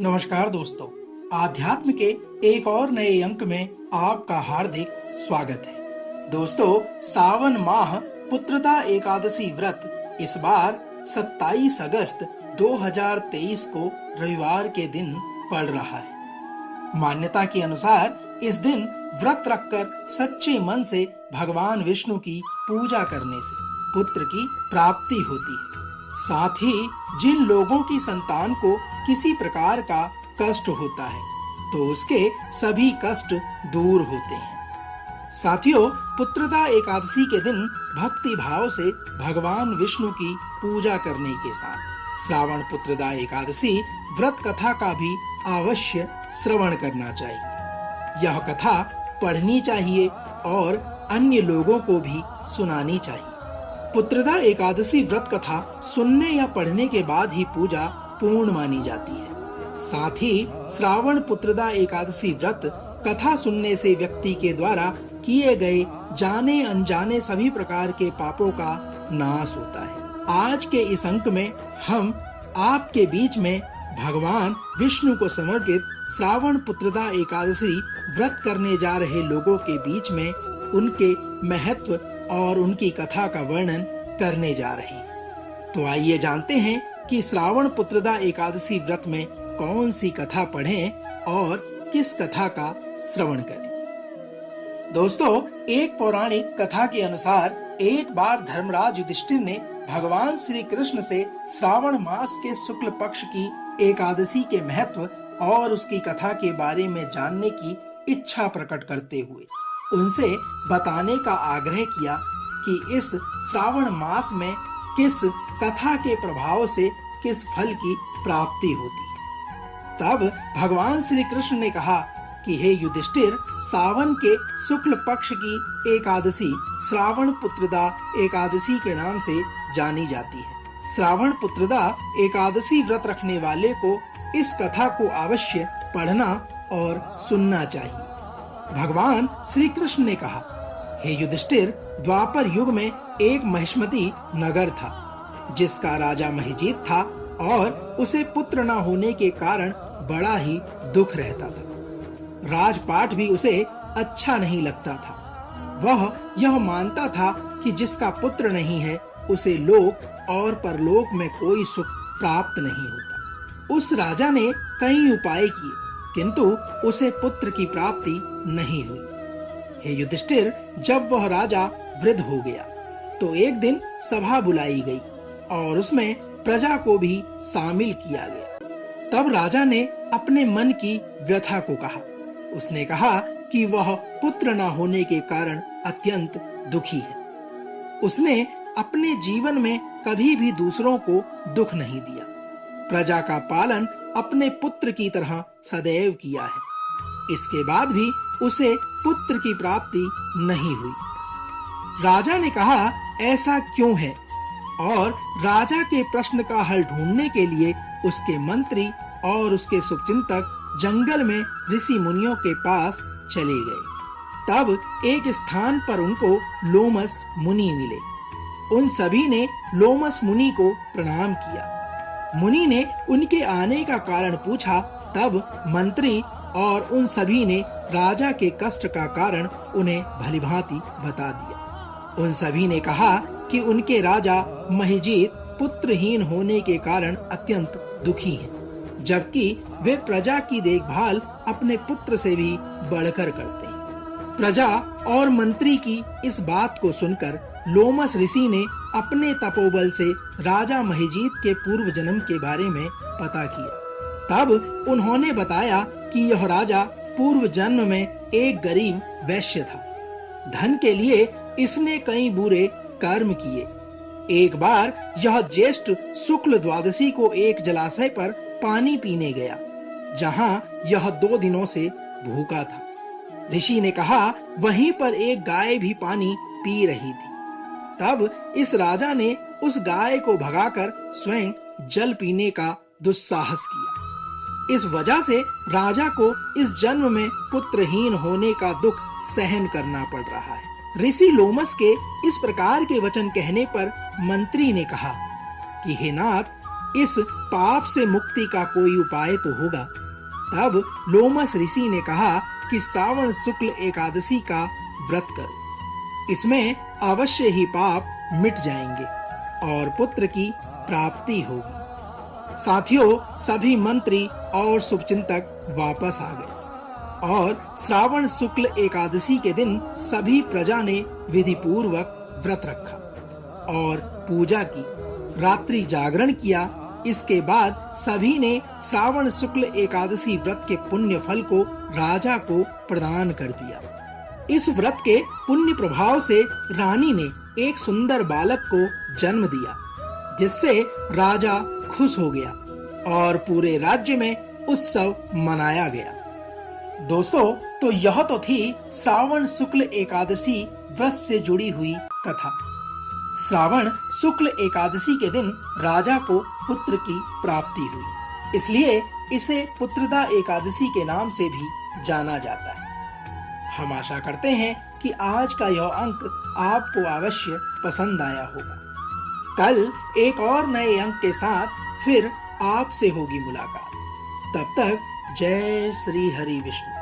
नमस्कार दोस्तों, आध्यात्म के एक और नए अंक में आपका हार्दिक स्वागत है। दोस्तों, सावन माह पुत्रदा एकादशी व्रत इस बार 27 अगस्त 2023 को रविवार के दिन पड़ रहा है। मान्यता के अनुसार इस दिन व्रत रखकर सच्चे मन से भगवान विष्णु की पूजा करने से पुत्र की प्राप्ति होती है। साथ ही जिन लोगों की संतान को किसी प्रकार का कष्ट होता है तो उसके सभी कष्ट दूर होते हैं। साथियों, पुत्रदा एकादशी के दिन भक्ति भाव से भगवान विष्णु की पूजा करने के साथ श्रावण पुत्रदा एकादशी व्रत कथा का भी अवश्य श्रवण करना चाहिए। यह कथा पढ़नी चाहिए और अन्य लोगों को भी सुनानी चाहिए। पुत्रदा एकादशी व्रत कथा सुनने या पढ़ने के बाद ही पूजा पूर्ण मानी जाती है। साथ ही श्रावण पुत्रदा एकादशी व्रत कथा सुनने से व्यक्ति के द्वारा किए गए जाने अनजाने सभी प्रकार के पापों का नाश होता है। आज के इस अंक में हम आपके बीच में भगवान विष्णु को समर्पित श्रावण पुत्रदा एकादशी व्रत करने जा रहे लोगों के बीच में उनके महत्व और उनकी कथा का वर्णन करने जा रहे हैं। तो आइए जानते हैं कि श्रावण पुत्रदा एकादशी व्रत में कौन सी कथा पढ़ें और किस कथा का श्रवण करें। दोस्तों, एक पौराणिक कथा के अनुसार एक बार धर्मराज युधिष्ठिर ने भगवान श्री कृष्ण से श्रावण मास के शुक्ल पक्ष की एकादशी के महत्व और उसकी कथा के बारे में जानने की इच्छा प्रकट करते हुए उनसे बताने का आग्रह किया कि इस श्रावण मास में किस कथा के प्रभाव से किस फल की प्राप्ति होती है। तब भगवान श्री कृष्ण ने कहा कि हे युधिष्ठिर, सावन के शुक्ल पक्ष की एकादशी श्रावण पुत्रदा एकादशी के नाम से जानी जाती है। श्रावण पुत्रदा एकादशी व्रत रखने वाले को इस कथा को अवश्य पढ़ना और सुनना चाहिए। भगवान श्री कृष्ण ने कहा, हे युधिष्ठिर, द्वापर युग में एक महिष्मती नगर था जिसका राजा महिजीत था और उसे पुत्र न होने के कारण बड़ा ही दुख रहता था। राजपाट भी उसे अच्छा नहीं लगता था। वह यह मानता था कि जिसका पुत्र नहीं है उसे लोक और परलोक में कोई सुख प्राप्त नहीं होता। उस राजा ने कई उपाय किए किंतु उसे पुत्र की प्राप्ति नहीं हुई। हे युधिष्ठिर, जब वह राजा वृद्ध हो गया तो एक दिन सभा बुलाई गई और उसमें प्रजा को भी शामिल किया गया। तब राजा ने अपने मन की व्यथा को कहा। उसने कहा कि वह पुत्र न होने के कारण अत्यंत दुखी है। उसने अपने जीवन में कभी भी दूसरों को दुख नहीं दिया। प्रजा का पालन अपने पुत्र की तरह सदैव किया है। इसके बाद भी उसे पुत्र की प्राप्ति नहीं हुई। राजा ने कहा, ऐसा क्यों है? और राजा के प्रश्न का हल ढूंढने के लिए उसके मंत्री और उसके शुभचिंतक जंगल में ऋषि मुनियों के पास चले गए। तब एक स्थान पर उनको लोमस मुनि मिले। उन सभी ने लोमस मुनि को प्रणाम किया। मुनि ने उनके आने का कारण पूछा। तब मंत्री और उन सभी ने राजा के कष्ट का कारण उन्हें भलीभांति बता दिया। उन सभी ने कहा कि उनके राजा महिजीत पुत्रहीन होने के कारण अत्यंत दुखी हैं, जबकि वे प्रजा की देखभाल अपने पुत्र से भी बढ़कर करते हैं। प्रजा और मंत्री की इस बात को सुनकर लोमस ऋषि ने अपने तपोबल से राजा महिजीत के पूर्व जन्म के बारे में पता किया। तब उन्होंने बताया कि यह राजा पूर्व जन्म में एक गरीब वैश्य था। धन के लिए इसने कई बुरे कर्म किए। एक बार यह ज्येष्ठ शुक्ल द्वादशी को एक जलाशय पर पानी पीने गया, जहां यह 2 दिनों से भूखा था। ऋषि ने कहा, वहीं पर एक गाय भी पानी पी रही थी। तब इस राजा ने उस गाय को भगाकर स्वयं जल पीने का दुस्साहस किया। इस वजह से राजा को इस जन्म में पुत्रहीन होने का दुख सहन करना पड़ रहा है। ऋषि लोमस के इस प्रकार के वचन कहने पर मंत्री ने कहा कि हे नाथ, इस पाप से मुक्ति का कोई उपाय तो होगा। तब लोमस ऋषि ने कहा कि श्रावण शुक्ल एकादशी का व्रत करो, इसमें अवश्य ही पाप मिट जाएंगे और पुत्र की प्राप्ति होगी। साथियों, सभी मंत्री और शुभचिंतक वापस आ गए और श्रावण शुक्ल एकादशी के दिन सभी प्रजा ने विधि पूर्वक व्रत रखा और पूजा की, रात्रि जागरण किया। इसके बाद सभी ने श्रावण शुक्ल एकादशी व्रत के पुण्य फल को राजा को प्रदान कर दिया। इस व्रत के पुण्य प्रभाव से रानी ने एक सुंदर बालक को जन्म दिया, जिससे राजा खुश हो गया और पूरे राज्य में उत्सव मनाया गया। दोस्तों, तो यह तो थी श्रावण शुक्ल एकादशी व्रत से जुड़ी हुई कथा। श्रावण शुक्ल एकादशी के दिन राजा को पुत्र की प्राप्ति हुई, इसलिए इसे पुत्रदा एकादशी के नाम से भी जाना जाता है। हम आशा करते हैं कि आज का यह अंक आपको अवश्य पसंद आया होगा। कल एक और नए अंक के साथ फिर आपसे होगी मुलाकात। तब तक जय श्री हरि विष्णु।